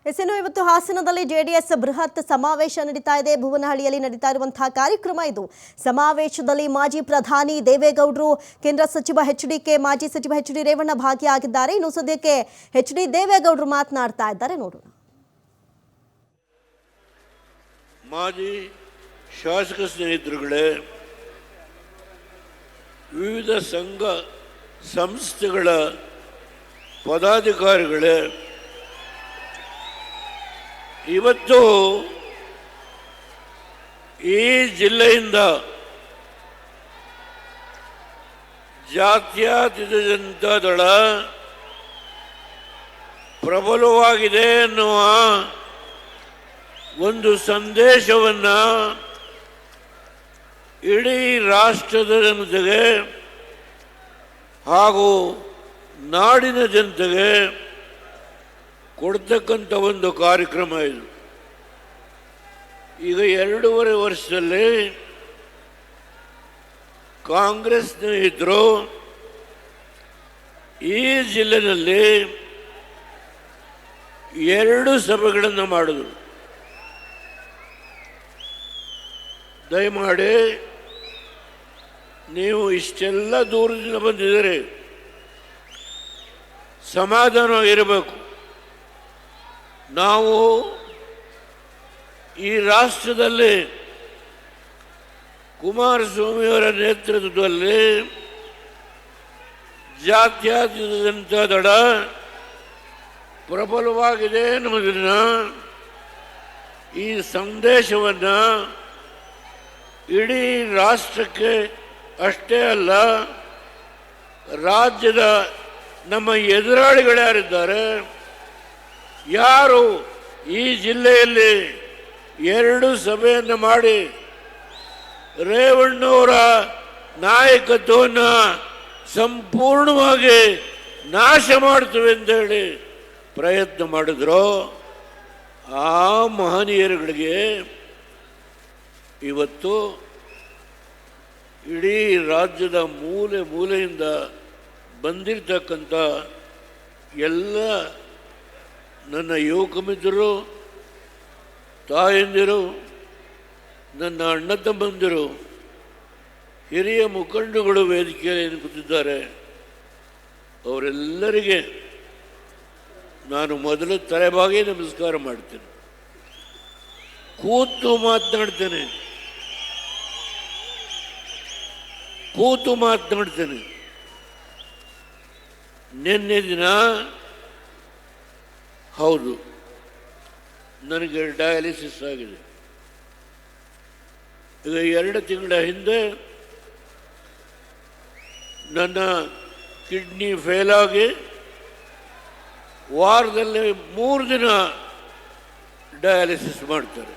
ಎಸ್ಎನ್ಒ ಇವತ್ತು ಹಾಸನದಲ್ಲಿ ಜೆಡಿಎಸ್ ಬೃಹತ್ ಸಮಾವೇಶ ನಡೀತಾ ಇದೆ. ಭುವನಹಳ್ಳಿಯಲ್ಲಿ ನಡೀತಾ ಇರುವಂತಹ ಕಾರ್ಯಕ್ರಮ ಇದು. ಸಮಾವೇಶದಲ್ಲಿ ಮಾಜಿ ಪ್ರಧಾನಿ ದೇವೇಗೌಡರು, ಕೇಂದ್ರ ಸಚಿವ ಎಚ್ಡಿಕೆ, ಮಾಜಿ ಸಚಿವ ಎಚ್ಡಿ ರೇವಣ್ಣ ಭಾಗಿಯಾಗಿದ್ದಾರೆ. ಇನ್ನು ಸದ್ಯಕ್ಕೆ ಎಚ್ಡಿ ದೇವೇಗೌಡರು ಮಾತನಾಡ್ತಾ ಇದ್ದಾರೆ, ನೋಡೋಣ. ಮಾಜಿ ಶಾಸಕ ಸ್ನೇಹಿತರುಗಳೇ, ವಿವಿಧ ಸಂಘ ಸಂಸ್ಥೆಗಳ ಪದಾಧಿಕಾರಿಗಳೇ, ಇವತ್ತು ಈ ಜಿಲ್ಲೆಯಿಂದ ಜಾತ್ಯತೀತ ಜನತಾದಳ ಪ್ರಬಲವಾಗಿದೆ ಎನ್ನುವ ಒಂದು ಸಂದೇಶವನ್ನು ಇಡೀ ರಾಷ್ಟ್ರದ ಜನತೆಗೆ ಹಾಗೂ ನಾಡಿನ ಜನತೆಗೆ ಕೊಡ್ತಕ್ಕಂಥ ಒಂದು ಕಾರ್ಯಕ್ರಮ ಇದು. ಈಗ 2.5 ವರ್ಷದಲ್ಲಿ ಕಾಂಗ್ರೆಸ್ ಸ್ನೇಹಿತರು ಈ ಜಿಲ್ಲೆಯಲ್ಲಿ 2 ಸಭೆಗಳನ್ನು ಮಾಡಿದರು. ದಯಮಾಡಿ ನೀವು ಇಷ್ಟೆಲ್ಲ ದೂರದಿಂದ ಬಂದಿದ್ದೀರಿ, ಸಮಾಧಾನವಾಗಿರಬೇಕು. ನಾವು ಈ ರಾಷ್ಟ್ರದಲ್ಲಿ ಕುಮಾರಸ್ವಾಮಿಯವರ ನೇತೃತ್ವದಲ್ಲಿ ಜಾತ್ಯತೀತ ಜನತಾದಳ ಪ್ರಬಲವಾಗಿದೆ ಎನ್ನುವುದನ್ನು, ಈ ಸಂದೇಶವನ್ನು ಇಡೀ ರಾಷ್ಟ್ರಕ್ಕೆ ಅಷ್ಟೇ ಅಲ್ಲ, ರಾಜ್ಯದ ನಮ್ಮ ಎದುರಾಳಿಗಳ್ಯಾರಿದ್ದಾರೆ, ಯಾರು ಈ ಜಿಲ್ಲೆಯಲ್ಲಿ 2 ಸಭೆಯನ್ನು ಮಾಡಿ ರೇವಣ್ಣವರ ನಾಯಕತ್ವವನ್ನು ಸಂಪೂರ್ಣವಾಗಿ ನಾಶ ಮಾಡ್ತೇವೆ ಅಂತೇಳಿ ಪ್ರಯತ್ನ ಮಾಡಿದ್ರು, ಆ ಮಹನೀಯರುಗಳಿಗೆ ಇವತ್ತು ಇಡೀ ರಾಜ್ಯದ ಮೂಲೆ ಮೂಲೆಯಿಂದ ಬಂದಿರತಕ್ಕಂಥ ಎಲ್ಲ ನನ್ನ ಯುವಕ ಮಿತ್ರರು, ತಾಯಂದಿರು, ನನ್ನ ಅಣ್ಣ ತಮ್ಮಂದಿರು, ಹಿರಿಯ ಮುಖಂಡಗಳು ವೇದಿಕೆಯಲ್ಲಿ ಕೂತಿದ್ದಾರೆ. ಅವರೆಲ್ಲರಿಗೆ ನಾನು ಮೊದಲು ತಲೆಬಾಗಿ ನಮಸ್ಕಾರ ಮಾಡ್ತೇನೆ. ಕೂತು ಮಾತನಾಡ್ತೇನೆ. ನಿನ್ನೆ ದಿನ ಹೌದು, ನನಗೆ ಡಯಾಲಿಸಿಸ್ ಆಗಿದೆ. ಈಗ 2 ತಿಂಗಳ ಹಿಂದೆ ನನ್ನ ಕಿಡ್ನಿ ಫೇಲ್ ಆಗಿ ವಾರದಲ್ಲಿ 3 ದಿನ ಡಯಾಲಿಸಿಸ್ ಮಾಡ್ತಾರೆ.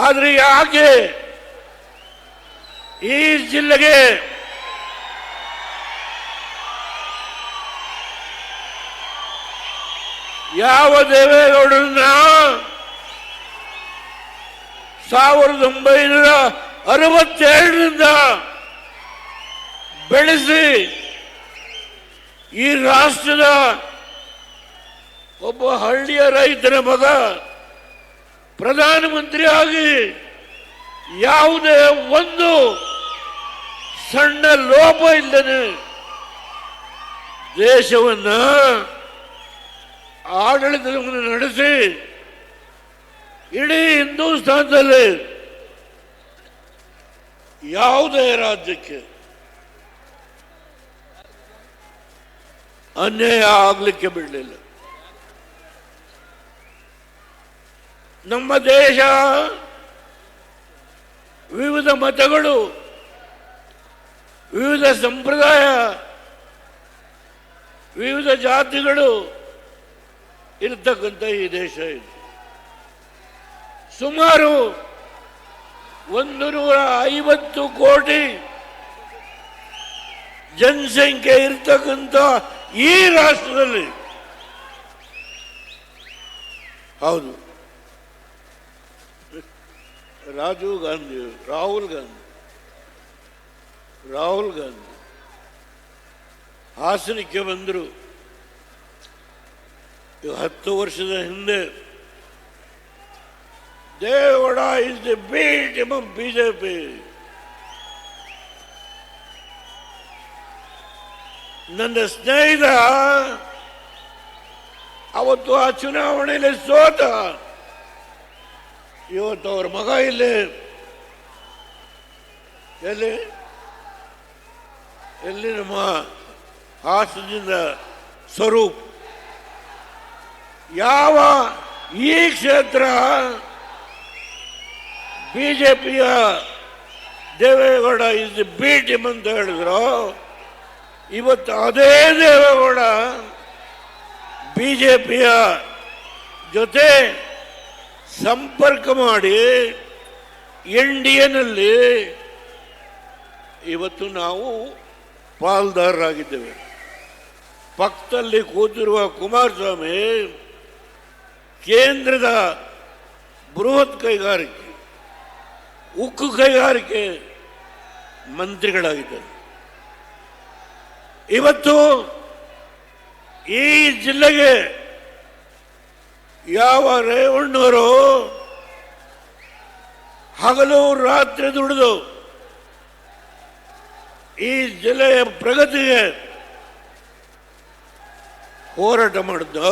ಆದರೆ ಯಾಕೆ ಈ ಜಿಲ್ಲೆಗೆ ಯಾವ ದೇವೇಗೌಡರನ್ನ 1962ರಿಂದ ಬೆಳೆಸಿ ಈ ರಾಷ್ಟ್ರದ ಒಬ್ಬ ಹಳ್ಳಿಯ ರೈತನ ಮಗ ಪ್ರಧಾನಮಂತ್ರಿ ಆಗಿ ಯಾವುದೇ ಒಂದು ಸಣ್ಣ ಲೋಪ ಇಲ್ಲದೆ ದೇಶವನ್ನ ಆಡಳಿತವನ್ನು ನಡೆಸಿ ಇಡೀ ಹಿಂದೂಸ್ತಾನದಲ್ಲಿ ಯಾವುದೇ ರಾಜ್ಯಕ್ಕೆ ಅನ್ಯಾಯ ಆಗಲಿಕ್ಕೆ ಬಿಡಲಿಲ್ಲ. ನಮ್ಮ ದೇಶ ವಿವಿಧ ಮತಗಳು, ವಿವಿಧ ಸಂಪ್ರದಾಯ, ವಿವಿಧ ಜಾತಿಗಳು ಇರತಕ್ಕಂಥ ಈ ದೇಶ ಇದು. ಸುಮಾರು 150 ಕೋಟಿ ಜನಸಂಖ್ಯೆ ಇರತಕ್ಕಂಥ ಈ ರಾಷ್ಟ್ರದಲ್ಲಿ ಹೌದು, ರಾಹುಲ್ ಗಾಂಧಿ ಹಾಸನಕ್ಕೆ ಬಂದರು. 10 ವರ್ಷದ ಹಿಂದೆ Deve Gowda is the beet among BJP. ನನ್ನ ಸ್ನೇಹಿತ ಅವತ್ತು ಆ ಚುನಾವಣೆಯಲ್ಲಿ ಸೋತ. ಇವತ್ತು ಅವ್ರ ಮಗ ಇಲ್ಲಿ ಎಲ್ಲಿ ನಮ್ಮ ಹಾಸನದಿಂದ ಸ್ವರೂಪ್. ಯಾವ ಈ ಕ್ಷೇತ್ರ ಬಿಜೆಪಿಯ ದೇವೇಗೌಡ ಇಸ್ ದಿ ಬೀಟ್ ಅಂತ ಹೇಳಿದ್ರು, ಇವತ್ತು ಅದೇ ದೇವೇಗೌಡ ಬಿಜೆಪಿಯ ಜೊತೆ ಸಂಪರ್ಕ ಮಾಡಿ NDAನಲ್ಲಿ ಇವತ್ತು ನಾವು ಪಾಲ್ದಾರರಾಗಿದ್ದೇವೆ. ಪಕ್ಕದಲ್ಲಿ ಕೂತಿರುವ ಕುಮಾರಸ್ವಾಮಿ ಕೇಂದ್ರದ ಬೃಹತ್ ಕೈಗಾರಿಕೆ ಉಕ್ಕು ಕೈಗಾರಿಕೆ ಮಂತ್ರಿಗಳಾಗಿದ್ದಾರೆ. ಇವತ್ತು ಈ ಜಿಲ್ಲೆಗೆ ಯಾವ ರೇವಣ್ಣವರು ಹಗಲು ರಾತ್ರಿ ದುಡಿದು ಈ ಜಿಲ್ಲೆಯ ಪ್ರಗತಿಗೆ ಹೋರಾಟ ಮಾಡಿದ್ದು,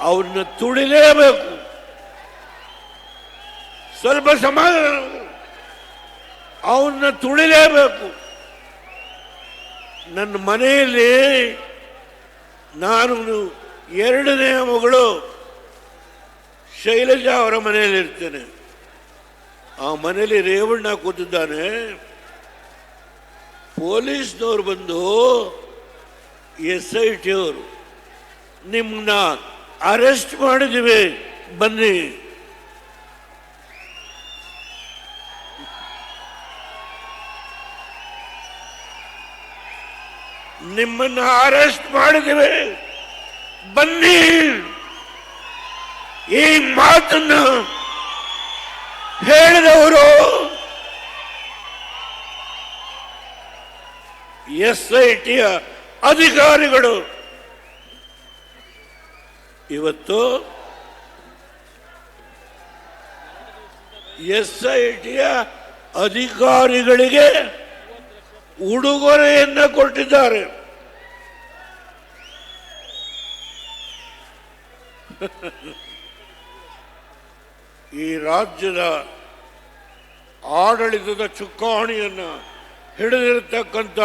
ಅವನ್ನ ತುಳಿಲೇಬೇಕು. ಸ್ವಲ್ಪ ಸಮಾಧಾನ, ಅವನ್ನ ತುಳಿಲೇಬೇಕು. ನನ್ನ ಮನೆಯಲ್ಲಿ ನಾನು 2ನೇ ಮಗಳು ಶೈಲಜಾ ಅವರ ಮನೆಯಲ್ಲಿ ಇರ್ತೇನೆ. ಆ ಮನೆಯಲ್ಲಿ ರೇವಣ್ಣ ಕೂತಿದ್ದಾನೆ. ಪೊಲೀಸ್ನವ್ರು ಬಂದು SIT ಅವರು ನಿಮ್ಮನ್ನ ಅರೆಸ್ಟ್ ಮಾಡಿದ್ದೀವಿ ಬನ್ನಿ. ನಿಮ್ಮನ್ನ ಅರೆಸ್ಟ್ ಮಾಡಿದ್ದೀವಿ ಬನ್ನಿ. ಈ ಮಾತನ್ನ ಹೇಳಿದವರು SITಯ ಅಧಿಕಾರಿಗಳು. ಇವತ್ತು SITಯ ಅಧಿಕಾರಿಗಳಿಗೆ ಉಡುಗೊರೆಯನ್ನ ಕೊಟ್ಟಿದ್ದಾರೆ. ಈ ರಾಜ್ಯದ ಆಡಳಿತದ ಚುಕ್ಕಾಣಿಯನ್ನ ಹಿಡಿದಿರತಕ್ಕಂಥ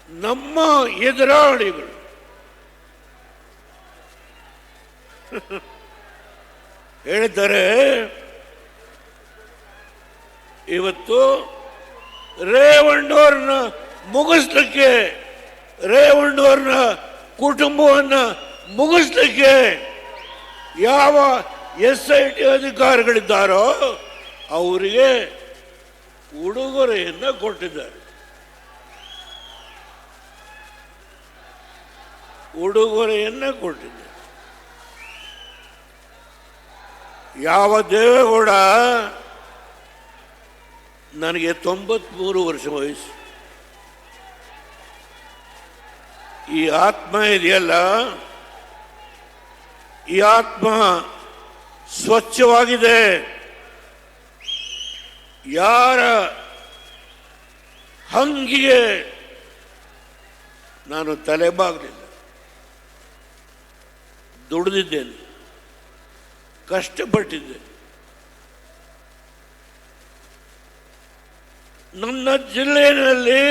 ನಮ್ಮ ಎದುರಾಳಿಗಳು ಹೇಳ್ತಾರೆ, ಇವತ್ತು ರೇವಣ್ಣವ್ರನ್ನ ಮುಗಿಸ್ಲಿಕ್ಕೆ, ರೇವಣ್ಣವ್ರನ್ನ ಕುಟುಂಬವನ್ನು ಮುಗಿಸ್ಲಿಕ್ಕೆ ಯಾವ SIT ಅಧಿಕಾರಿಗಳಿದ್ದಾರೋ ಅವರಿಗೆ ಉಡುಗೊರೆಯನ್ನು ಕೊಟ್ಟಿದ್ದಾರೆ. ಉಡುಗೊರೆಯನ್ನು ಕೊಟ್ಟಿದ್ದಾರೆ. ಯಾವ ದೇವೇಗೌಡ, ನನಗೆ 93 ವರ್ಷ ವಯಸ್ಸು. ಈ ಆತ್ಮ ಇದೆಯಲ್ಲ, ಈ ಆತ್ಮ ಸ್ವಚ್ಛವಾಗಿದೆ. ಯಾರ ಹಂಗಿಗೆ ನಾನು ತಲೆಬಾಗಲಿಲ್ಲ. ದುಡಿದಿದ್ದೇನೆ, ಕಷ್ಟಪಟ್ಟಿದ್ದೆ. ನನ್ನ ಜಿಲ್ಲೆಯಲ್ಲಿ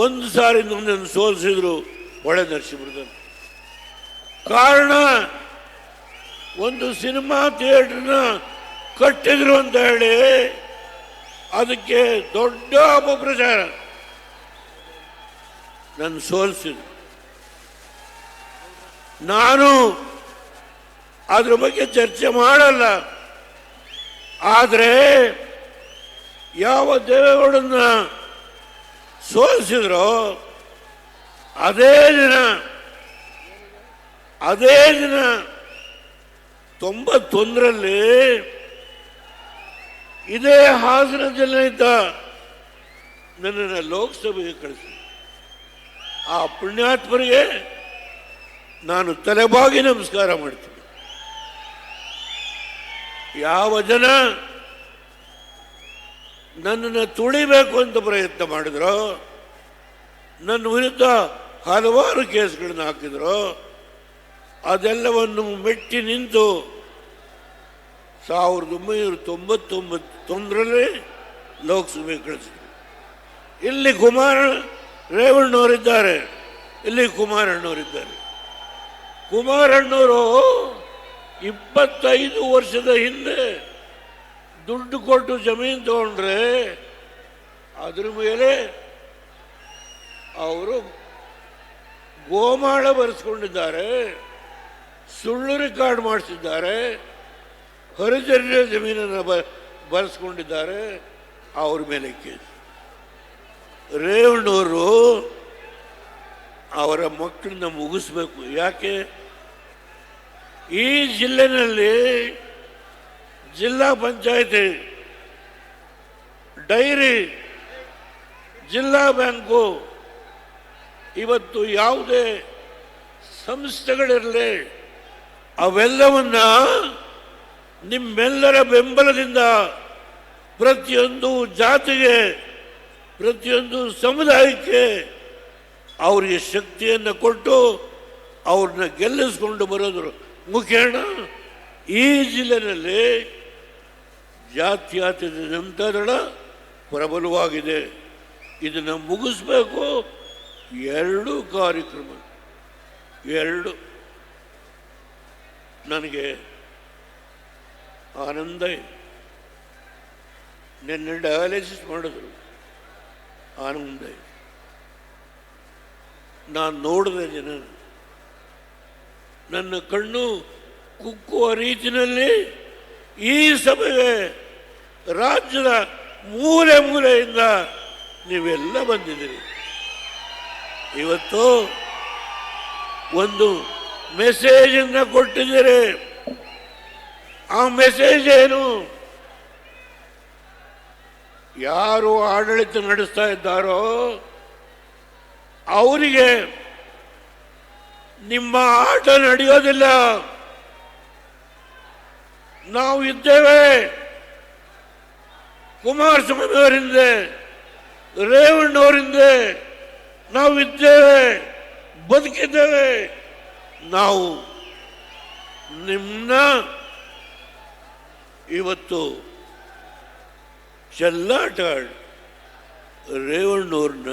ಒಂದು ಸಾರಿ ನನ್ನನ್ನು ಸೋಲಿಸಿದ್ರು ಹೊಳೆ ನರಸೀಪುರದಲ್ಲಿ. ಕಾರಣ, ಒಂದು ಸಿನಿಮಾ ಥಿಯೇಟರ್ನ ಕಟ್ಟಿದ್ರು ಅಂತ ಹೇಳಿ ಅದಕ್ಕೆ ದೊಡ್ಡ ಅಪಪ್ರಚಾರ. ನನ್ನ ಸೋಲಿಸಿದ್ರು. ನಾನು ಅದ್ರ ಬಗ್ಗೆ ಚರ್ಚೆ ಮಾಡಲ್ಲ. ಆದರೆ ಯಾವ ದೇವೇಗೌಡನ್ನ ಸೋಲಿಸಿದ್ರೋ ಅದೇ ದಿನ 91ರಲ್ಲಿ ಇದೇ ಹಾಸನ ಜಿಲ್ಲೆಯಿಂದ ನನ್ನನ್ನು ಲೋಕಸಭೆಗೆ ಕಳಿಸಿ. ಆ ಪುಣ್ಯಾತ್ಮರಿಗೆ ನಾನು ತಲೆಬಾಗಿ ನಮಸ್ಕಾರ ಮಾಡ್ತೀನಿ. ಯಾವ ಜನ ನನ್ನನ್ನು ತುಳಿಬೇಕು ಅಂತ ಪ್ರಯತ್ನ ಮಾಡಿದ್ರು, ನನ್ನ ವಿರುದ್ಧ ಹಲವಾರು ಕೇಸ್ಗಳನ್ನು ಹಾಕಿದ್ರು, ಅದೆಲ್ಲವನ್ನು ಮೆಟ್ಟಿ ನಿಂತು 1999 ಲೋಕಸಭೆ ಕಳಿಸಿದ್ರು. ಇಲ್ಲಿ ರೇವಣ್ಣವರಿದ್ದಾರೆ, ಇಲ್ಲಿ ಕುಮಾರಣ್ಣವರಿದ್ದಾರೆ. ಕುಮಾರಣ್ಣವರು 25 ವರ್ಷದ ಹಿಂದೆ ದುಡ್ಡು ಕೊಟ್ಟು ಜಮೀನು ತಗೊಂಡ್ರೆ ಅದ್ರ ಮೇಲೆ ಅವರು ಗೋಮಾಳ ಬರೆಸ್ಕೊಂಡಿದ್ದಾರೆ, ಸುಳ್ಳು ರೆಕಾರ್ಡ್ ಮಾಡಿಸಿದ್ದಾರೆ, ಹರಿಜನ ಜಮೀನನ್ನು ಬರೆಸ್ಕೊಂಡಿದ್ದಾರೆ. ಅವ್ರ ಮೇಲೆ ಕೇಸ್. ರೇವಣ್ಣವರು ಅವರ ಮಕ್ಕಳನ್ನ ಮುಗಿಸ್ಬೇಕು. ಯಾಕೆ ಈ ಜಿಲ್ಲೆನಲ್ಲಿ ಜಿಲ್ಲಾ ಪಂಚಾಯತಿ, ಡೈರಿ, ಜಿಲ್ಲಾ ಬ್ಯಾಂಕು, ಇವತ್ತು ಯಾವುದೇ ಸಂಸ್ಥೆಗಳಿರಲಿ ಅವೆಲ್ಲವನ್ನ ನಿಮ್ಮೆಲ್ಲರ ಬೆಂಬಲದಿಂದ ಪ್ರತಿಯೊಂದು ಜಾತಿಗೆ, ಪ್ರತಿಯೊಂದು ಸಮುದಾಯಕ್ಕೆ ಅವರಿಗೆ ಶಕ್ತಿಯನ್ನು ಕೊಟ್ಟು ಅವ್ರನ್ನ ಗೆಲ್ಲಿಸ್ಕೊಂಡು ಬರೋದ್ರ ಮುಖೇನ ಈ ಜಿಲ್ಲೆಯಲ್ಲಿ ಜಾತ್ಯತೀತ ಜನತಾದಳ ಪ್ರಬಲವಾಗಿದೆ. ಇದನ್ನು ಮುಗಿಸ್ಬೇಕು. 2 ಕಾರ್ಯಕ್ರಮ, 2 ನನಗೆ ಆನಂದ. ನಿನ್ನೆ ಡಯಾಲಿಸಿಸ್ ಮಾಡಿದ್ರು, ಆನಂದ. ನಾನು ನೋಡಿದೆ ಜನ, ನನ್ನ ಕಣ್ಣು ಕುಕ್ಕುವ ರೀತಿಯಲ್ಲಿ ಈ ಸಭೆಗೆ ರಾಜ್ಯದ ಮೂಲೆ ಮೂಲೆಯಿಂದ ನೀವೆಲ್ಲ ಬಂದಿದ್ದೀರಿ. ಇವತ್ತು ಒಂದು ಮೆಸೇಜನ್ನು ಕೊಟ್ಟಿದ್ದೀರಿ. ಆ ಮೆಸೇಜ್ ಏನು? ಯಾರು ಆಡಳಿತ ನಡೆಸ್ತಾ ಇದ್ದಾರೋ ಅವರಿಗೆ ನಿಮ್ಮ ಆಟ ನಡೆಯೋದಿಲ್ಲ. ನಾವು ಇದ್ದೇವೆ, ಕುಮಾರಸ್ವಾಮಿ ಅವರಿಂದ, ರೇವಣ್ಣವರಿಂದ ನಾವು ಇದ್ದೇವೆ, ಬದುಕಿದ್ದೇವೆ. ನಾವು ನಿಮ್ಮನ್ನ ಇವತ್ತು ಚೆಲ್ಲಾಟ ಆಡಿ ರೇವಣ್ಣವ್ರನ್ನ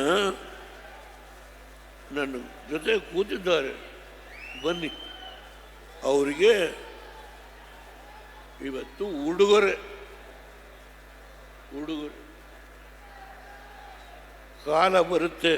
ನನ್ನ ಜೊತೆ ಕೂತಿದ್ದಾರೆ, ಬನ್ನಿ. ಅವರಿಗೆ ಇವತ್ತು ಉಡುಗೊರೆ ಕಾಲ ಬರುತ್ತೆ.